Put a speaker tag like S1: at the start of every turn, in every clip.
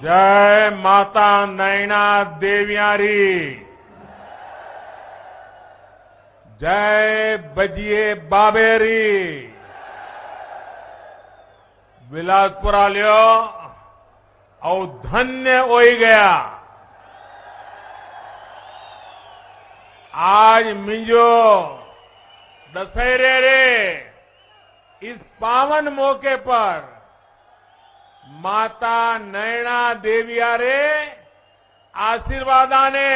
S1: जय माता नैना देवियारी। जय बजिए बाबेरी। बिलासपुरा लियो और धन्य हो गया। आज मिंजो दशहरे रे इस पावन मौके पर माता नैना देवियारे आशीर्वादाने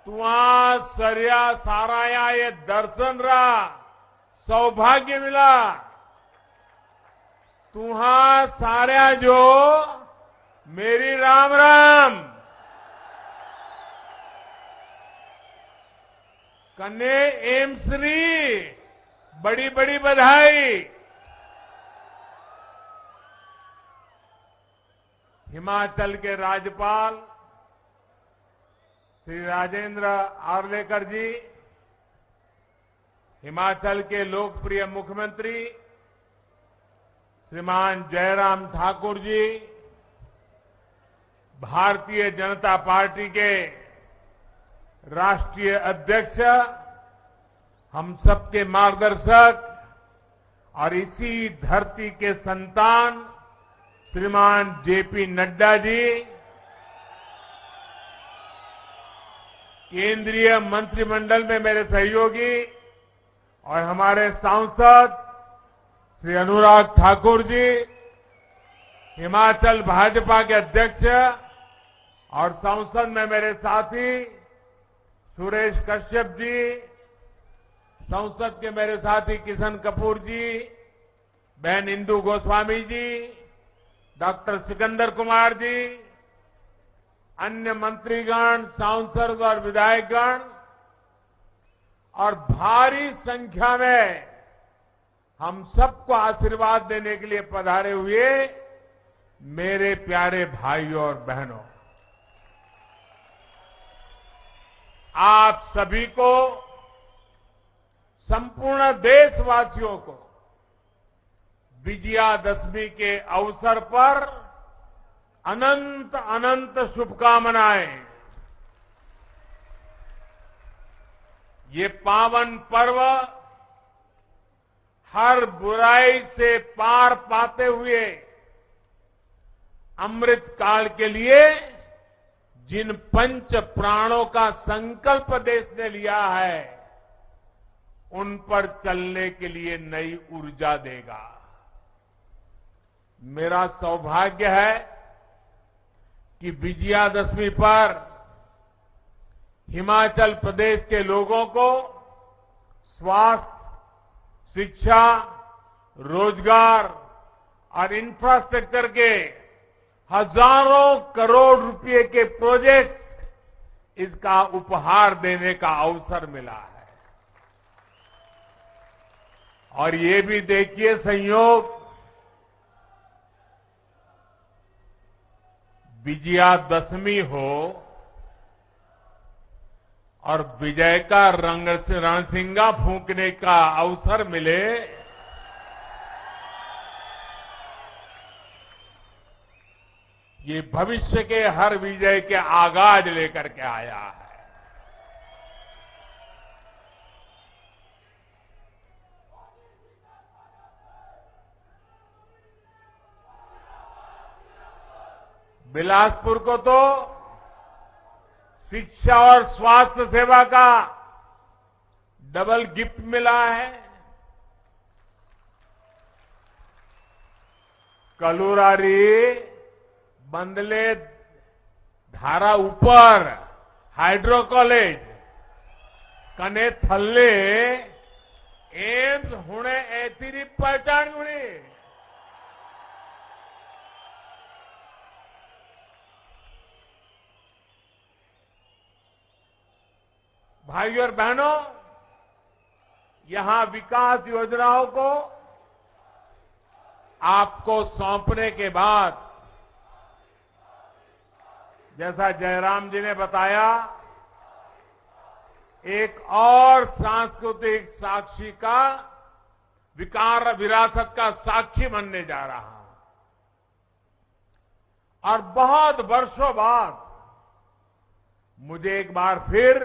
S1: तुआ सर्या साराया ये दर्शन रा सौभाग्य मिला। तुहा साऱ्या जो मेरी राम राम कन्ने एमश्री बड़ी बड़ी बधाई। हिमाचल के राज्यपाल श्री राजेंद्र आर्लेकर जी, हिमाचल के लोकप्रिय मुख्यमंत्री श्रीमान जयराम ठाकुर जी, भारतीय जनता पार्टी के राष्ट्रीय अध्यक्ष, हम सबके मार्गदर्शक और इसी धरती के संतान श्रीमान जेपी नड्डा जी, केंद्रीय मंत्रिमंडल में मेरे सहयोगी और हमारे सांसद श्री अनुराग ठाकुर जी, हिमाचल भाजपा के अध्यक्ष और संसद में मेरे साथी सुरेश कश्यप जी, संसद के मेरे साथी किशन कपूर जी, बहन इंदु गोस्वामी जी, डॉक्टर सिकंदर कुमार जी, अन्य मंत्रीगण, सांसद और विधायकगण और भारी संख्या में हम सबको आशीर्वाद देने के लिए पधारे हुए मेरे प्यारे भाइयों और बहनों, आप सभी को, संपूर्ण देशवासियों को विजयादशमी के अवसर पर अनंत अनंत शुभकामनाएं। ये पावन पर्व हर बुराई से पार पाते हुए अमृत काल के लिए जिन पंच प्राणों का संकल्प देश ने लिया है, उन पर चलने के लिए नई ऊर्जा देगा। मेरा सौभाग्य है कि विजयादशमी पर हिमाचल प्रदेश के लोगों को स्वास्थ्य, शिक्षा, रोजगार और इंफ्रास्ट्रक्चर के हजारों करोड़ रुपए के प्रोजेक्ट्स इसका उपहार देने का अवसर मिला है। और ये भी देखिए संयोग, विजयादशमी हो और विजय का रणसिंगा फूंकने का अवसर मिले, ये भविष्य के हर विजय के आगाज लेकर के आया है। बिलासपुर को तो शिक्षा और स्वास्थ्य सेवा का डबल गिफ्ट मिला है। कलुरारी बंदले धारा ऊपर हाइड्रो कॉलेज कने थल्ले एम्स हुणे ऐतिरी पहचान गुणी। भाइयों और बहनों, यहां विकास योजनाओं को आपको सौंपने के बाद, जैसा जयराम जी ने बताया, एक और सांस्कृतिक साक्षी का विकार विरासत का साक्षी बनने जा रहा है। और बहुत वर्षों बाद मुझे एक बार फिर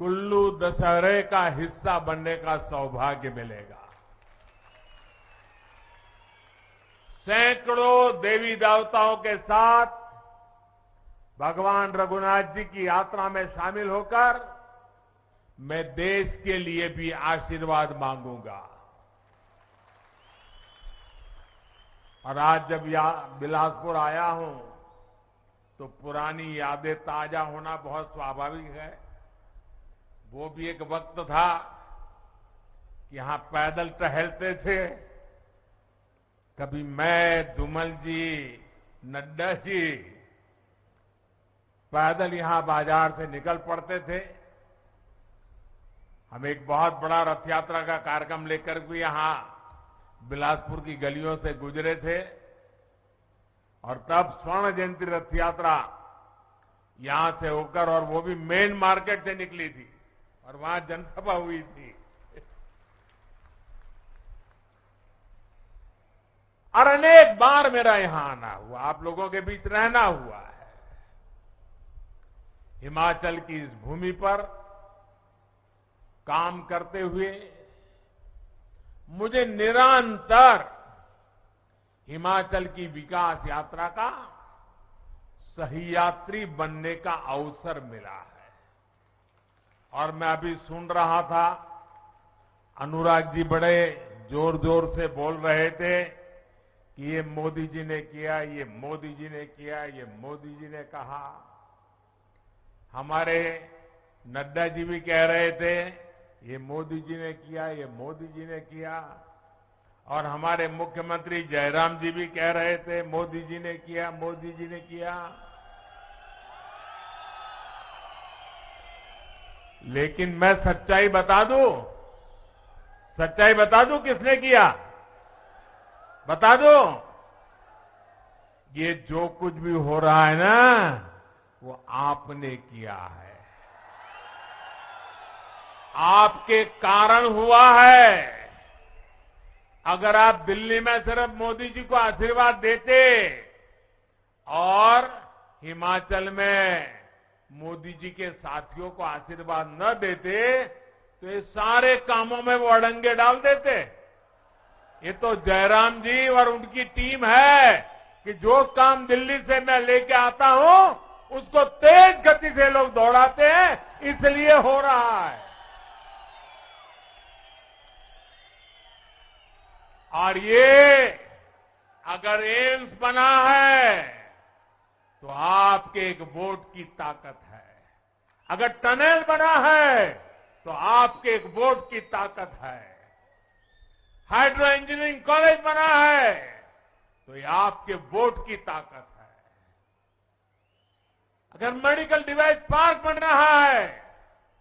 S1: कुल्लू दशहरे का हिस्सा बनने का सौभाग्य मिलेगा। सैकड़ों देवी देवताओं के साथ भगवान रघुनाथ जी की यात्रा में शामिल होकर मैं देश के लिए भी आशीर्वाद मांगूंगा। और आज जब बिलासपुर आया हूं तो पुरानी यादें ताजा होना बहुत स्वाभाविक है। वो भी एक वक्त था कि यहां पैदल टहलते थे। कभी मैं, धूमल जी, नड्डा जी पैदल यहां बाजार से निकल पड़ते थे। हम एक बहुत बड़ा रथ यात्रा का कार्यक्रम लेकर भी यहां बिलासपुर की गलियों से गुजरे थे और तब स्वर्ण जयंती रथ यात्रा यहां से होकर और वो भी मेन मार्केट से निकली थी और वहां जनसभा हुई थी। और अनेक बार मेरा यहां आना हुआ, आप लोगों के बीच रहना हुआ है। हिमाचल की इस भूमि पर काम करते हुए मुझे निरंतर हिमाचल की विकास यात्रा का सही यात्री बनने का अवसर मिला है। और मैं अभी सुन रहा था, अनुराग जी बड़े जोर जोर से बोल रहे थे कि ये मोदी जी ने किया, ये मोदी जी ने किया, ये मोदी जी ने कहा। हमारे नड्डा जी भी कह रहे थे ये मोदी जी ने किया, ये मोदी जी ने किया। और हमारे मुख्यमंत्री जयराम जी भी कह रहे थे मोदी जी ने किया, मोदी जी ने किया। लेकिन मैं सच्चाई बता दूं, सच्चाई बता दूं किसने किया, बता दूं। ये जो कुछ भी हो रहा है ना, वो आपने किया है, आपके कारण हुआ है। अगर आप दिल्ली में सिर्फ मोदी जी को आशीर्वाद देते और हिमाचल में मोदी जी के साथियों को आशीर्वाद न देते तो ये सारे कामों में वो अड़ंगे डाल देते। ये तो जयराम जी और उनकी टीम है कि जो काम दिल्ली से मैं लेके आता हूं उसको तेज गति से लोग दौड़ाते हैं, इसलिए हो रहा है। और ये अगर एम्स बना है तो आपके एक वोट की ताकत है, अगर टनल बना है तो आपके एक वोट की ताकत है, हाइड्रो इंजीनियरिंग कॉलेज बना है तो ये आपके वोट की ताकत है, अगर मेडिकल डिवाइस पार्क बन रहा है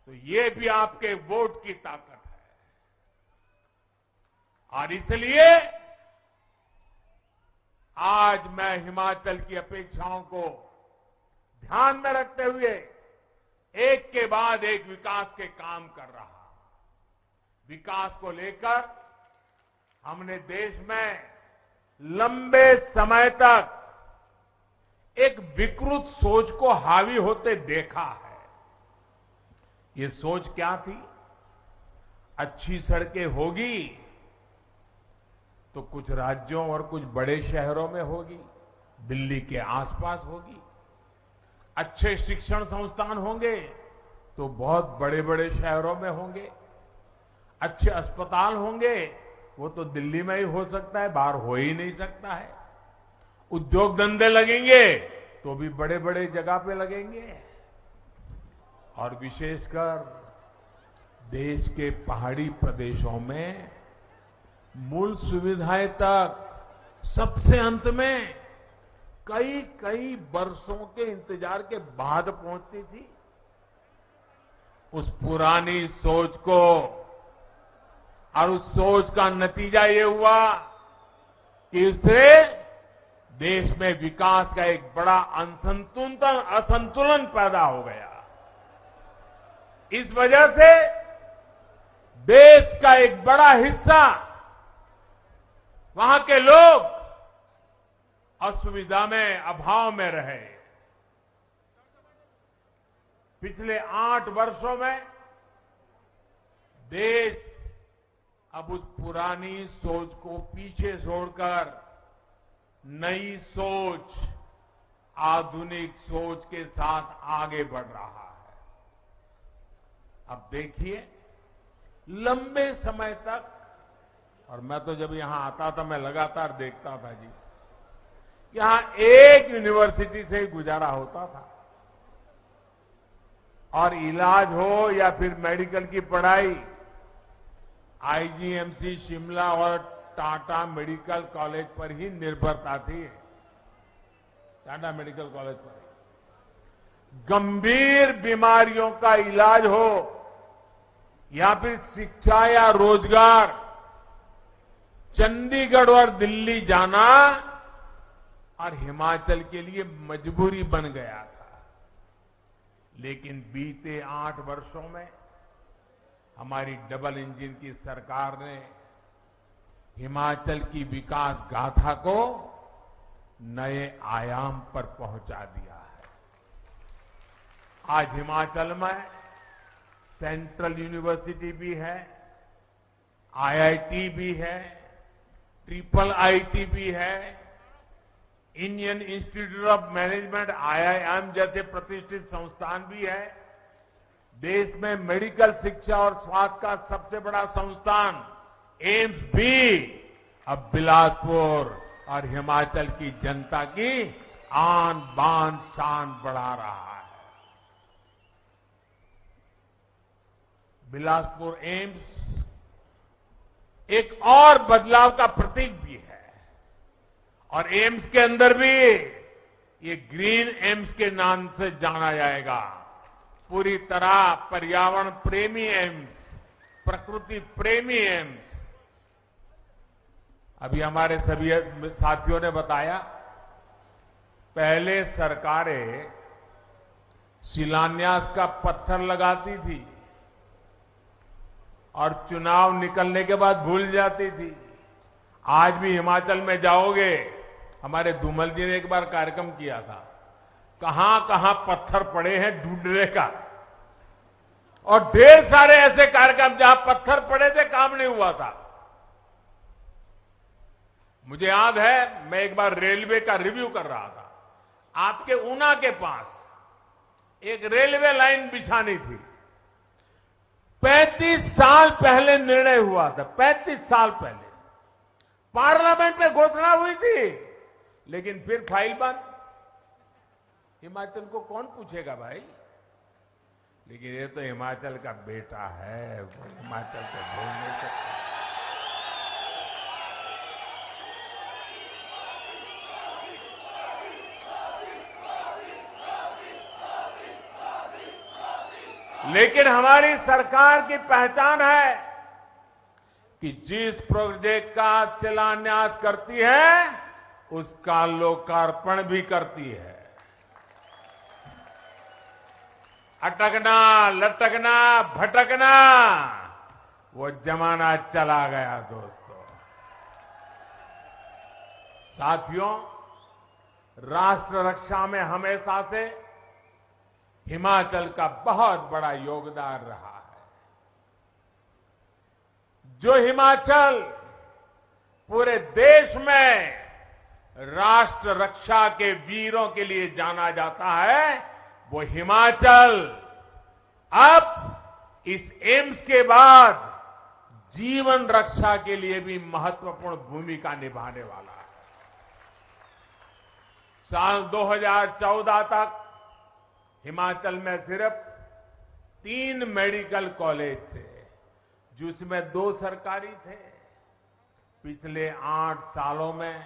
S1: तो ये भी आपके वोट की ताकत है। और इसलिए आज मैं हिमाचल की अपेक्षाओं को ध्यान में रखते हुए एक के बाद एक विकास के काम कर रहा हूं। विकास को लेकर हमने देश में लंबे समय तक एक विकृत सोच को हावी होते देखा है। ये सोच क्या थी? अच्छी सड़कें होगी तो कुछ राज्यों और कुछ बड़े शहरों में होगी, दिल्ली के आसपास होगी। अच्छे शिक्षण संस्थान होंगे तो बहुत बड़े बड़े शहरों में होंगे। अच्छे अस्पताल होंगे वो तो दिल्ली में ही हो सकता है, बाहर हो ही नहीं सकता है। उद्योग धंधे लगेंगे तो भी बड़े बड़े जगह पे लगेंगे। और विशेषकर देश के पहाड़ी प्रदेशों में मूल सुविधाएं तक सबसे अंत में कई कई वर्षों के इंतजार के बाद पहुंचती थी। उस पुरानी सोच को और उस सोच का नतीजा ये हुआ कि इससे देश में विकास का एक बड़ा असंतुलन पैदा हो गया। इस वजह से देश का एक बड़ा हिस्सा, वहां के लोग असुविधा में, अभाव में रहे। पिछले 8 वर्षों में देश अब उस पुरानी सोच को पीछे छोड़कर नई सोच, आधुनिक सोच के साथ आगे बढ़ रहा है। अब देखिए, लंबे समय तक, और मैं तो जब यहां आता था मैं लगातार देखता था जी, यहां एक यूनिवर्सिटी से ही गुजारा होता था, और इलाज हो या फिर मेडिकल की पढ़ाई आईजीएमसी शिमला और टाटा मेडिकल कॉलेज पर ही निर्भरता थी। टाटा मेडिकल कॉलेज पर गंभीर बीमारियों का इलाज हो या फिर शिक्षा या रोजगार, चंडीगढ़ और दिल्ली जाना और हिमाचल के लिए मजबूरी बन गया था। लेकिन बीते 8 वर्षों में हमारी डबल इंजन की सरकार ने हिमाचल की विकास गाथा को नए आयाम पर पहुंचा दिया है। आज हिमाचल में सेंट्रल यूनिवर्सिटी भी है, आईआईटी भी है, ट्रिपल आईटी भी है, Indian institute of management IIM जैसे प्रतिष्ठित संस्थान भी है। देश में मेडिकल शिक्षा और स्वास्थ्य का सबसे बड़ा संस्थान एम्स भी अब बिलासपुर और हिमाचल की जनता की आन बान शान बढ़ा रहा है। बिलासपुर एम्स एक और बदलाव का प्रतीक भी है, और एम्स के अंदर भी ये ग्रीन एम्स के नाम से जाना जाएगा। पूरी तरह पर्यावरण प्रेमी एम्स, प्रकृति प्रेमी एम्स। अभी हमारे सभी साथियों ने बताया, पहले सरकारें शिलान्यास का पत्थर लगाती थी और चुनाव निकलने के बाद भूल जाती थी। आज भी हिमाचल में जाओगे, हमारे धूमल जी ने एक बार कार्यक्रम किया था, कहां कहां पत्थर पड़े हैं ढूंढने का, और ढेर सारे ऐसे कार्यक्रम जहां पत्थर पड़े थे, काम नहीं हुआ था। मुझे याद है, मैं एक बार रेलवे का रिव्यू कर रहा था। आपके ऊना के पास एक रेलवे लाइन बिछानी थी। 35 साल पहले निर्णय हुआ था, 35 साल पहले पार्लियामेंट में घोषणा हुई थी, लेकिन फिर फाइल बंद। हिमाचल को कौन पूछेगा भाई? लेकिन ये तो हिमाचल का बेटा है, वो हिमाचल को भूल नहीं सकता। लेकिन हमारी सरकार की पहचान है कि जिस प्रोजेक्ट का शिलान्यास करती है उसका लोकार्पण भी करती है। अटकना, लटकना, भटकना, वो जमाना चला गया दोस्तों। साथियों, राष्ट्र रक्षा में हमेशा से हिमाचल का बहुत बड़ा योगदान रहा है। जो हिमाचल पूरे देश में राष्ट्र रक्षा के वीरों के लिए जाना जाता है, वो हिमाचल अब इस एम्स के बाद जीवन रक्षा के लिए भी महत्वपूर्ण भूमिका निभाने वाला है। साल 2014 तक हिमाचल में सिर्फ 3 मेडिकल कॉलेज थे, जिसमें 2 सरकारी थे। पिछले 8 सालों में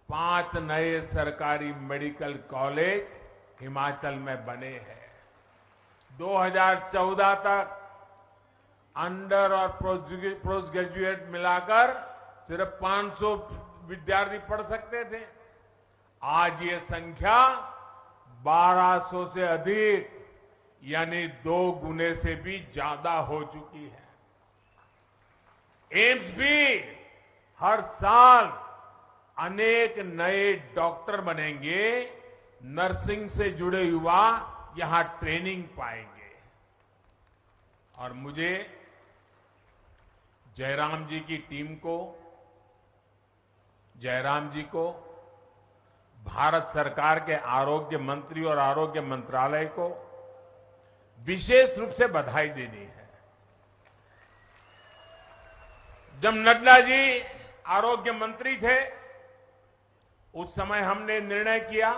S1: 5 नए सरकारी मेडिकल कॉलेज हिमाचल में बने हैं। 2014 तक अंडर और पोस्ट ग्रेजुएट मिलाकर सिर्फ 500 विद्यार्थी पढ़ सकते थे। आज ये संख्या 1200 से अधिक, यानी 2 गुने से भी ज्यादा हो चुकी है। एम्स भी हर साल अनेक नए डॉक्टर बनेंगे, नर्सिंग से जुड़े युवा यहां ट्रेनिंग पाएंगे। और मुझे जयराम जी की टीम को, जयराम जी को, भारत सरकार के आरोग्य मंत्री और आरोग्य मंत्रालय को विशेष रूप से बधाई देनी है। जब नड्डा जी आरोग्य मंत्री थे, उस समय हमने निर्णय किया,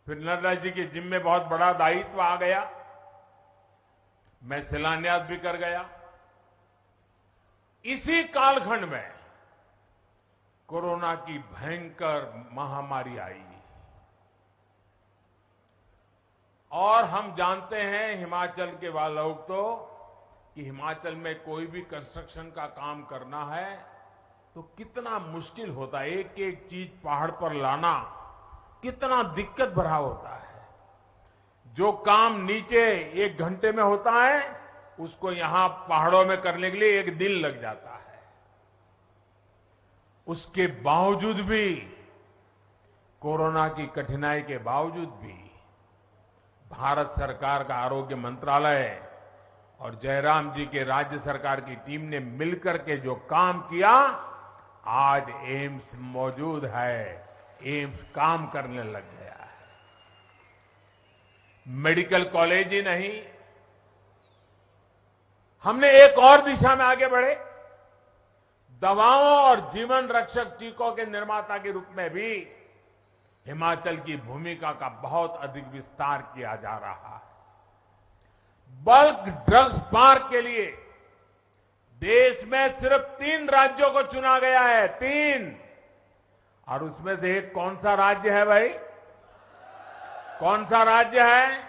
S1: फिर नड्डा जी के जिम्मे बहुत बड़ा दायित्व आ गया, मैं शिलान्यास भी कर गया। इसी कालखंड में कोरोना की भयंकर महामारी आई और हम जानते हैं हिमाचल के वाले लोग तो कि हिमाचल में कोई भी कंस्ट्रक्शन का काम करना है तो कितना मुश्किल होता है। एक एक चीज पहाड़ पर लाना कितना दिक्कत भरा होता है। जो काम नीचे 1 घंटे में होता है, उसको यहां पहाड़ों में करने के लिए 1 दिन लग जाता है। उसके बावजूद भी, कोरोना की कठिनाई के बावजूद भी, भारत सरकार का आरोग्य मंत्रालय और जयराम जी के राज्य सरकार की टीम ने मिलकर के जो काम किया, आज एम्स मौजूद है, एम्स काम करने लग गया है। मेडिकल कॉलेज ही नहीं, हमने एक और दिशा में आगे बढ़े। दवाओं और जीवन रक्षक टीकों के निर्माता के रूप में भी हिमाचल की भूमिका का बहुत अधिक विस्तार किया जा रहा है। बल्क ड्रग्स पार्क के लिए देश में सिर्फ 3 राज्यों को चुना गया है, 3। और उसमें से एक कौन सा राज्य है भाई? कौन सा राज्य है?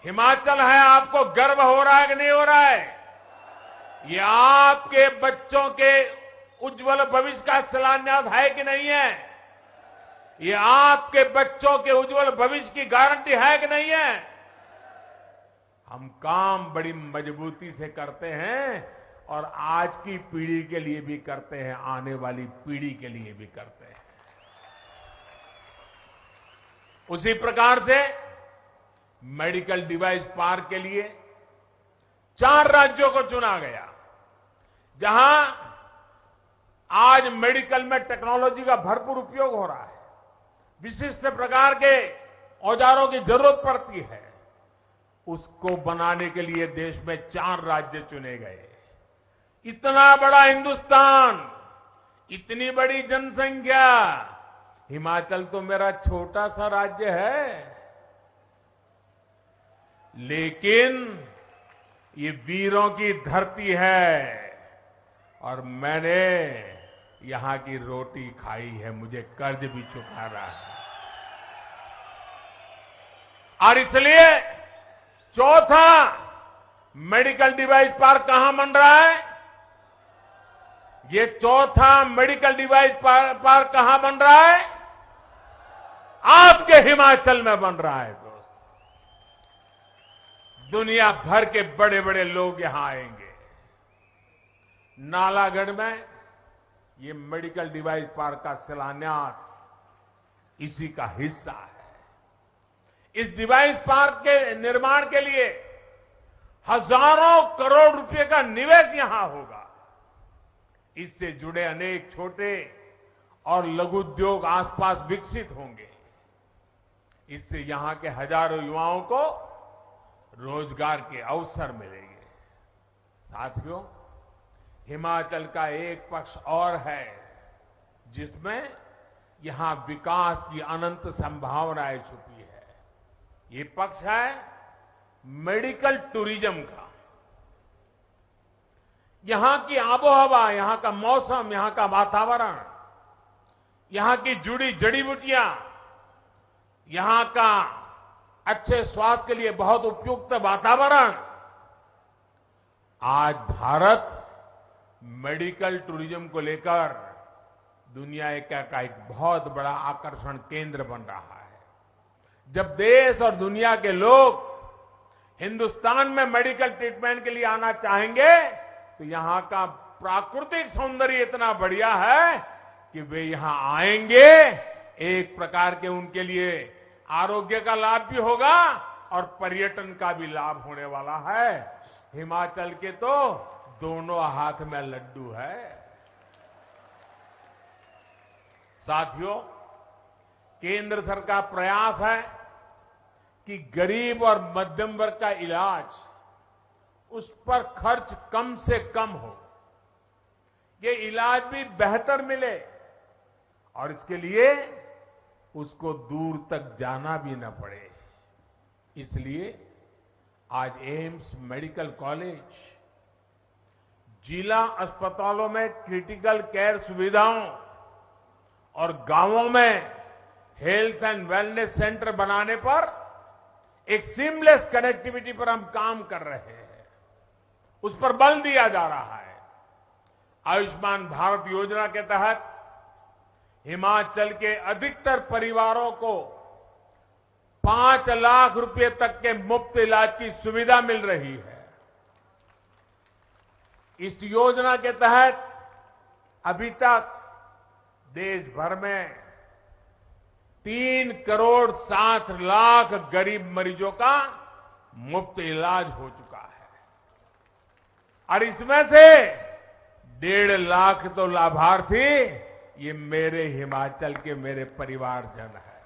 S1: हिमाचल है। आपको गर्व हो रहा है कि नहीं हो रहा है? ये आपके बच्चों के उज्जवल भविष्य का शिलान्यास है कि नहीं है? ये आपके बच्चों के उज्जवल भविष्य की गारंटी है कि नहीं है? हम काम बड़ी मजबूती से करते हैं और आज की पीढ़ी के लिए भी करते हैं, आने वाली पीढ़ी के लिए भी करते हैं। उसी प्रकार से मेडिकल डिवाइस पार्क के लिए 4 राज्यों को चुना गया, जहां आज मेडिकल में टेक्नोलॉजी का भरपूर उपयोग हो रहा है। विशिष्ट प्रकार के औजारों की जरूरत पड़ती है, उसको बनाने के लिए देश में 4 राज्य चुने गए। इतना बड़ा हिंदुस्तान, इतनी बड़ी जनसंख्या, हिमाचल तो मेरा छोटा सा राज्य है, लेकिन ये वीरों की धरती है और मैंने यहां की रोटी खाई है, मुझे कर्ज भी चुका रहा है। और इसलिए चौथा मेडिकल डिवाइस पार्क कहां बन रहा है? ये चौथा मेडिकल डिवाइस पार्क कहां बन रहा है? आपके हिमाचल में बन रहा है दोस्त। दुनिया भर के बड़े बड़े लोग यहां आएंगे। नालागढ़ में ये मेडिकल डिवाइस पार्क का शिलान्यास इसी का हिस्सा है। इस डिवाइस पार्क के निर्माण के लिए हजारों करोड़ रुपए का निवेश यहां होगा। इससे जुड़े अनेक छोटे और लघु उद्योग आसपास विकसित होंगे। इससे यहां के हजारों युवाओं को रोजगार के अवसर मिलेंगे। साथियों, हिमाचल का एक पक्ष और है जिसमें यहां विकास की अनंत संभावनाएं छुपी है। ये पक्ष है मेडिकल टूरिज्म का। यहां की आबोहवा, यहां का मौसम, यहां का वातावरण, यहां की जुड़ी जड़ी बूटियां, यहां का अच्छे स्वास्थ्य के लिए बहुत उपयुक्त वातावरण, आज भारत मेडिकल टूरिज्म को लेकर दुनिया का एक बहुत बड़ा आकर्षण केंद्र बन रहा है। जब देश और दुनिया के लोग हिंदुस्तान में मेडिकल ट्रीटमेंट के लिए आना चाहेंगे तो यहां का प्राकृतिक सौंदर्य इतना बढ़िया है कि वे यहां आएंगे, एक प्रकार के उनके लिए आरोग्य का लाभ भी होगा और पर्यटन का भी लाभ होने वाला है। हिमाचल के तो दोनों हाथ में लड्डू है। साथियों, केंद्र सरकार प्रयास है कि गरीब और मध्यम वर्ग का इलाज, उस पर खर्च कम से कम हो, ये इलाज भी बेहतर मिले और इसके लिए उसको दूर तक जाना भी न पड़े। इसलिए आज एम्स मेडिकल कॉलेज जिला अस्पतालों में क्रिटिकल केयर सुविधाओं और गांवों में हेल्थ एंड वेलनेस सेंटर बनाने पर एक सीमलेस कनेक्टिविटी पर हम काम कर रहे हैं, उस पर बल दिया जा रहा है। आयुष्मान भारत योजना के तहत हिमाचल के अधिकतर परिवारों को 5 लाख रुपए तक के मुफ्त इलाज की सुविधा मिल रही है। इस योजना के तहत अभी तक देश भर में 3 करोड़ 60 लाख गरीब मरीजों का मुफ्त इलाज हो चुका है और इसमें से 1.5 लाख तो लाभार्थी ये मेरे हिमाचल के मेरे परिवारजन हैं।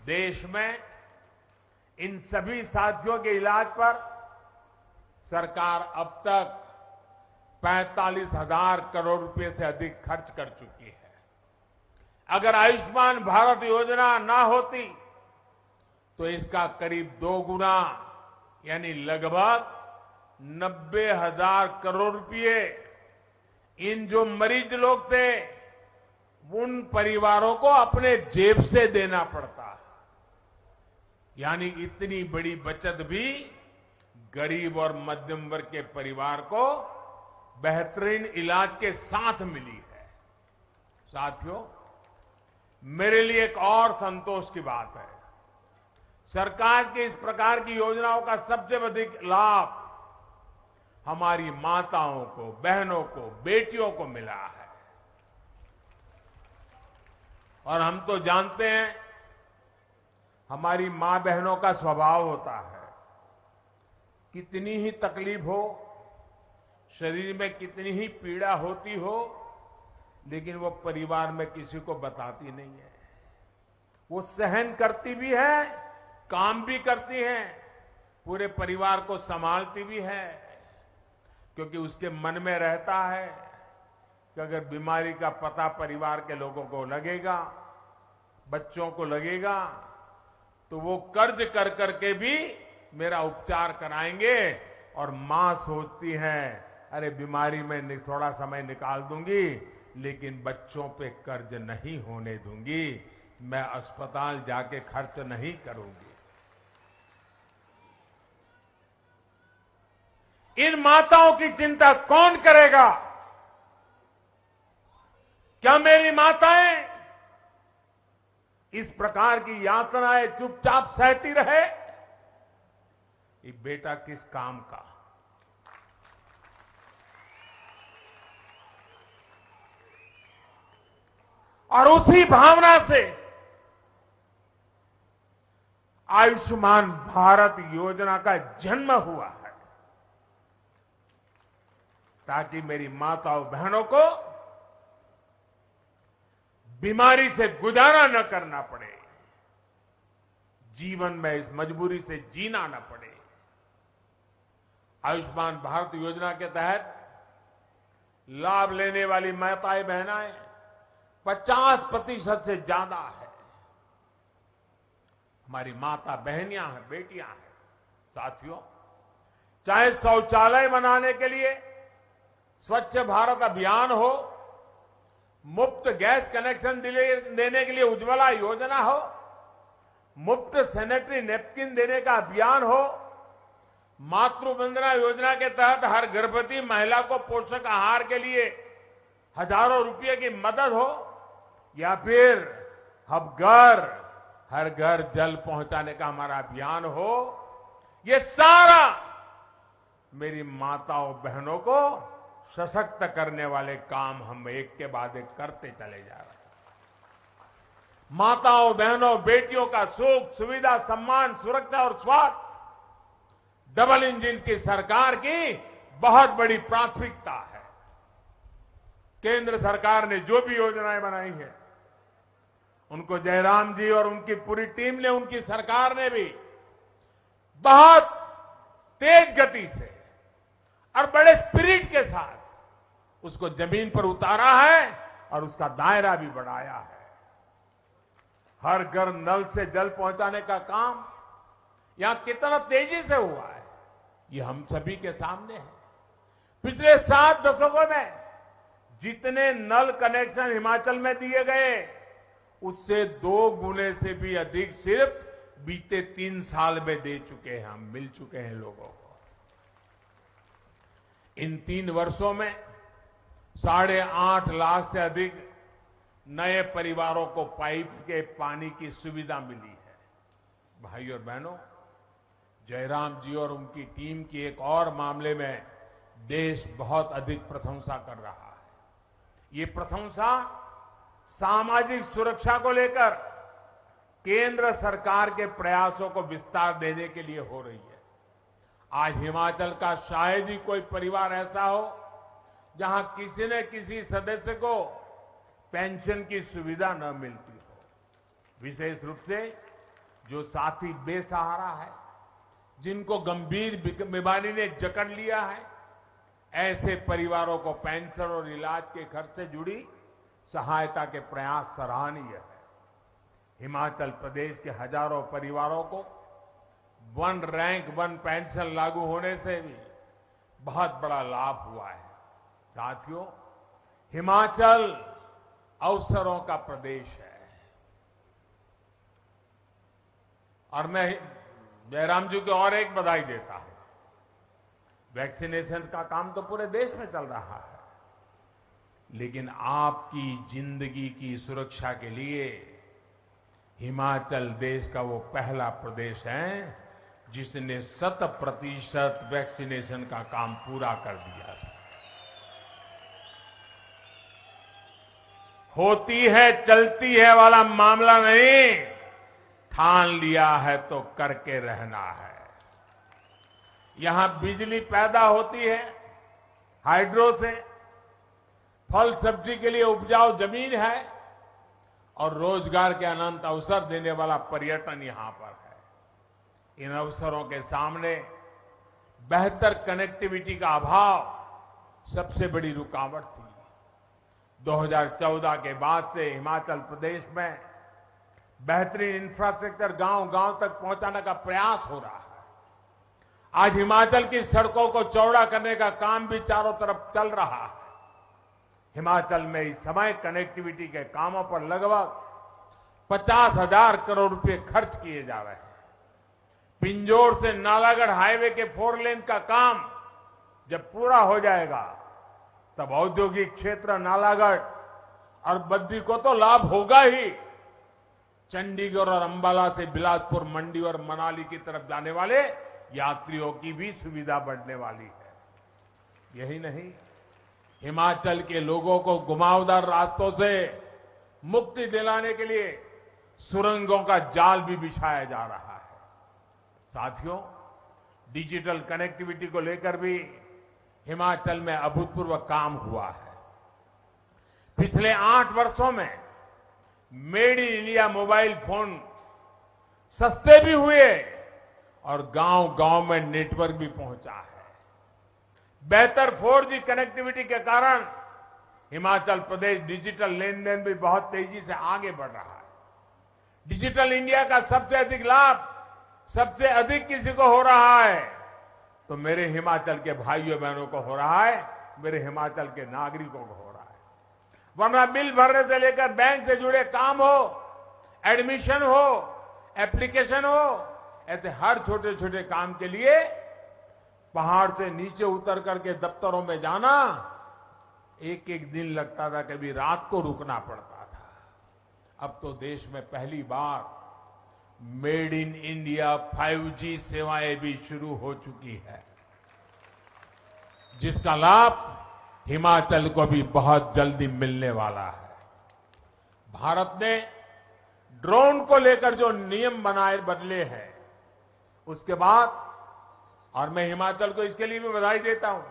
S1: देश में इन सभी साथियों के इलाज पर सरकार अब तक 45,000 करोड़ रुपए से अधिक खर्च कर चुकी है। अगर आयुष्मान भारत योजना ना होती तो इसका करीब 2 गुना यानी लगभग 90,000 करोड़ रुपए इन जो मरीज लोग थे उन परिवारों को अपने जेब से देना पड़ता। यानी इतनी बड़ी बचत भी गरीब और मध्यम वर्ग के परिवार को बेहतरीन इलाज के साथ मिली है। साथियों, मेरे लिए एक और संतोष की बात है, सरकार की इस प्रकार की योजनाओं का सबसे अधिक लाभ हमारी माताओं को, बहनों को, बेटियों को मिला है। और हम तो जानते हैं हमारी मां बहनों का स्वभाव होता है, कितनी ही तकलीफ हो, शरीर में कितनी ही पीड़ा होती हो, लेकिन वो परिवार में किसी को बताती नहीं है। वो सहन करती भी है, काम भी करती है, पूरे परिवार को संभालती भी है, क्योंकि उसके मन में रहता है कि अगर बीमारी का पता परिवार के लोगों को लगेगा, बच्चों को लगेगा, तो वो कर्ज कर करके भी मेरा उपचार कराएंगे। और मां सोचती है अरे बीमारी में थोड़ा समय निकाल दूंगी, लेकिन बच्चों पे कर्ज नहीं होने दूंगी, मैं अस्पताल जाके खर्च नहीं करूंगी। इन माताओं की चिंता कौन करेगा? क्या मेरी माताएं इस प्रकार की यातनाएं चुपचाप सहती रहे? ये बेटा किस काम का? और उसी भावना से आयुष्मान भारत योजना का जन्म हुआ है, ताकि मेरी माताओं बहनों को बीमारी से गुजारा न करना पड़े, जीवन में इस मजबूरी से जीना न पड़े। आयुष्मान भारत योजना के तहत लाभ लेने वाली माताएं बहनाएं 50% से ज्यादा है। हमारी माता बहनियां हैं, बेटियां हैं। साथियों, चाहे शौचालय बनाने के लिए स्वच्छ भारत अभियान हो, मुफ्त गैस कनेक्शन देने के लिए उज्ज्वला योजना हो, मुफ्त सैनिटरी नैपकिन देने का अभियान हो, मातृ वंदना योजना के तहत हर गर्भवती महिला को पोषक आहार के लिए हजारों रुपए की मदद हो, या फिर हर घर जल पहुंचाने का हमारा अभियान हो, ये सारा मेरी माताओं बहनों को सशक्त करने वाले काम हम एक के बाद एक करते चले जा रहे हैं। माताओं बहनों बेटियों का सुख सुविधा सम्मान सुरक्षा और स्वास्थ्य डबल इंजन की सरकार की बहुत बड़ी प्राथमिकता है। केंद्र सरकार ने जो भी योजनाएं बनाई हैं उनको जयराम जी और उनकी पूरी टीम ने, उनकी सरकार ने भी बहुत तेज गति से और बड़े स्पिरिट के साथ उसको जमीन पर उतारा है और उसका दायरा भी बढ़ाया है। हर घर नल से जल पहुंचाने का काम यहां कितना तेजी से हुआ है ये हम सभी के सामने है। पिछले 7 दशकों में जितने नल कनेक्शन हिमाचल में दिए गए उससे 2 गुने से भी अधिक सिर्फ बीते 3 साल में दे चुके हैं, हम मिल चुके हैं लोगों को। इन 3 वर्षों में 8.5 लाख से अधिक नए परिवारों को पाइप के पानी की सुविधा मिली है। भाई और बहनों, जयराम जी और उनकी टीम की एक और मामले में देश बहुत अधिक प्रशंसा कर रहा है। ये प्रशंसा सामाजिक सुरक्षा को लेकर केंद्र सरकार के प्रयासों को विस्तार देने के लिए हो रही है। आज हिमाचल का शायद ही कोई परिवार ऐसा हो जहां किसी न किसी सदस्य को पेंशन की सुविधा न मिलती हो। विशेष रूप से जो साथी बेसहारा है, जिनको गंभीर बीमारी ने जकड़ लिया है, ऐसे परिवारों को पेंशन और इलाज के खर्च से जुड़ी सहायता के प्रयास सराहनीय है। हिमाचल प्रदेश के हजारों परिवारों को 1 रैंक 1 पेंशन लागू होने से भी बहुत बड़ा लाभ हुआ है। साथियों, हिमाचल अवसरों का प्रदेश है और मैं जयराम जी को और एक बधाई देता हूं। वैक्सीनेशन का काम तो पूरे देश में चल रहा है, लेकिन आपकी जिंदगी की सुरक्षा के लिए हिमाचल देश का वो पहला प्रदेश है जिसने 100% वैक्सीनेशन का काम पूरा कर दिया है। होती है चलती है वाला मामला नहीं, ठान लिया है तो करके रहना है। यहां बिजली पैदा होती है हाइड्रो से, फल सब्जी के लिए उपजाऊ जमीन है और रोजगार के अनंत अवसर देने वाला पर्यटन यहां पर है। इन अवसरों के सामने बेहतर कनेक्टिविटी का अभाव सबसे बड़ी रुकावट थी। 2014 के बाद से हिमाचल प्रदेश में बेहतरीन इंफ्रास्ट्रक्चर गांव-गांव तक पहुंचाने का प्रयास हो रहा है। आज हिमाचल की सड़कों को चौड़ा करने का काम भी चारों तरफ चल रहा है। हिमाचल में इस समय कनेक्टिविटी के कामों पर लगभग 50,000 करोड़ रुपए खर्च किए जा रहे हैं। पिंजौर से नालागढ़ हाईवे के 4 लेन का काम जब पूरा हो जाएगा तब औद्योगिक क्षेत्र नालागढ़ और बद्दी को तो लाभ होगा ही, चंडीगढ़ और अंबाला से बिलासपुर मंडी और मनाली की तरफ जाने वाले यात्रियों की भी सुविधा बढ़ने वाली है। यही नहीं, हिमाचल के लोगों को घुमावदार रास्तों से मुक्ति दिलाने के लिए सुरंगों का जाल भी बिछाया जा रहा है। साथियों, डिजिटल कनेक्टिविटी को लेकर भी हिमाचल में अभूतपूर्व काम हुआ है। पिछले 8 वर्षों में made in India mobile phone सस्ते भी हुए और गांव-गांव में नेटवर्क भी पहुंचा है। बेहतर 4G कनेक्टिविटी के कारण हिमाचल प्रदेश डिजिटल लेन देन भी बहुत तेजी से आगे बढ़ रहा है। डिजिटल इंडिया का सबसे अधिक लाभ सबसे अधिक किसी को हो रहा है तो मेरे हिमाचल के भाइयों बहनों को हो रहा है, मेरे हिमाचल के नागरिकों को हो रहा है। वरना बिल भरने से लेकर बैंक से जुड़े काम हो, एडमिशन हो, एप्लीकेशन हो, ऐसे हर छोटे छोटे काम के लिए पहाड़ से नीचे उतर करके दफ्तरों में जाना एक एक दिन लगता था, कभी रात को रुकना पड़ता था। अब तो देश में पहली बार मेड इन इंडिया 5G सेवाएं भी शुरू हो चुकी है। जिसका लाभ हिमाचल को भी बहुत जल्दी मिलने वाला है। भारत ने ड्रोन को लेकर जो नियम बनाए बदले हैं, उसके बाद, और मैं हिमाचल को इसके लिए भी बधाई देता हूं,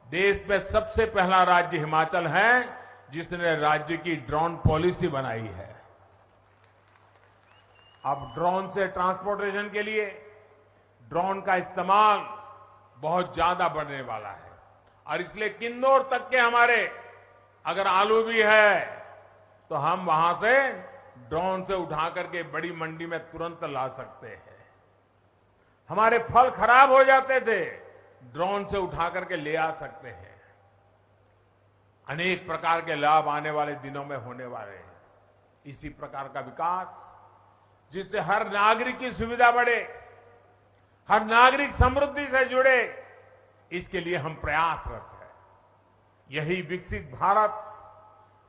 S1: देश में सबसे पहला राज्य हिमाचल है जिसने राज्य की ड्रोन पॉलिसी बनाई है। अब ड्रोन से ट्रांसपोर्टेशन के लिए ड्रोन का इस्तेमाल बहुत ज्यादा बढ़ने वाला है और इसलिए किन्नौर तक के हमारे अगर आलू भी है तो हम वहां से ड्रोन से उठा करके बड़ी मंडी में तुरंत ला सकते हैं। हमारे फल खराब हो जाते थे, ड्रोन से उठा करके ले आ सकते हैं। अनेक प्रकार के लाभ आने वाले दिनों में होने वाले हैं। इसी प्रकार का विकास जिससे हर नागरिक की सुविधा बढ़े, हर नागरिक समृद्धि से जुड़े, इसके लिए हम प्रयासरत हैं। यही विकसित भारत,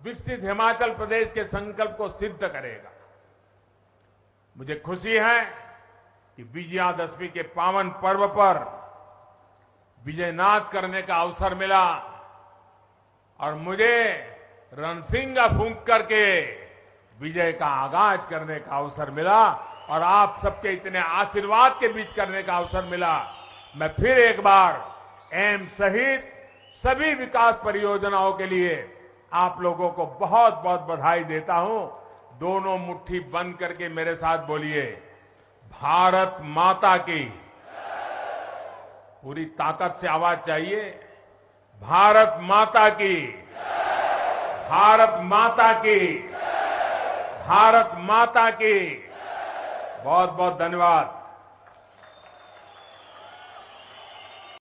S1: विकसित हिमाचल प्रदेश के संकल्प को सिद्ध करेगा। मुझे खुशी है कि विजयादशमी के पावन पर्व पर विजयनाद करने का अवसर मिला और मुझे रणसिंगा फूंक करके विजय का आगाज करने का अवसर मिला और आप सबके इतने आशीर्वाद के बीच करने का अवसर मिला। मैं फिर एक बार एम्स सहित सभी विकास परियोजनाओं के लिए आप लोगों को बहुत बहुत बधाई देता हूं। दोनों मुट्ठी बंद करके मेरे साथ बोलिए, भारत माता की। पूरी ताकत से आवाज चाहिए, भारत माता की, भारत माता की, भारत माता की। बहुत बहुत धन्यवाद।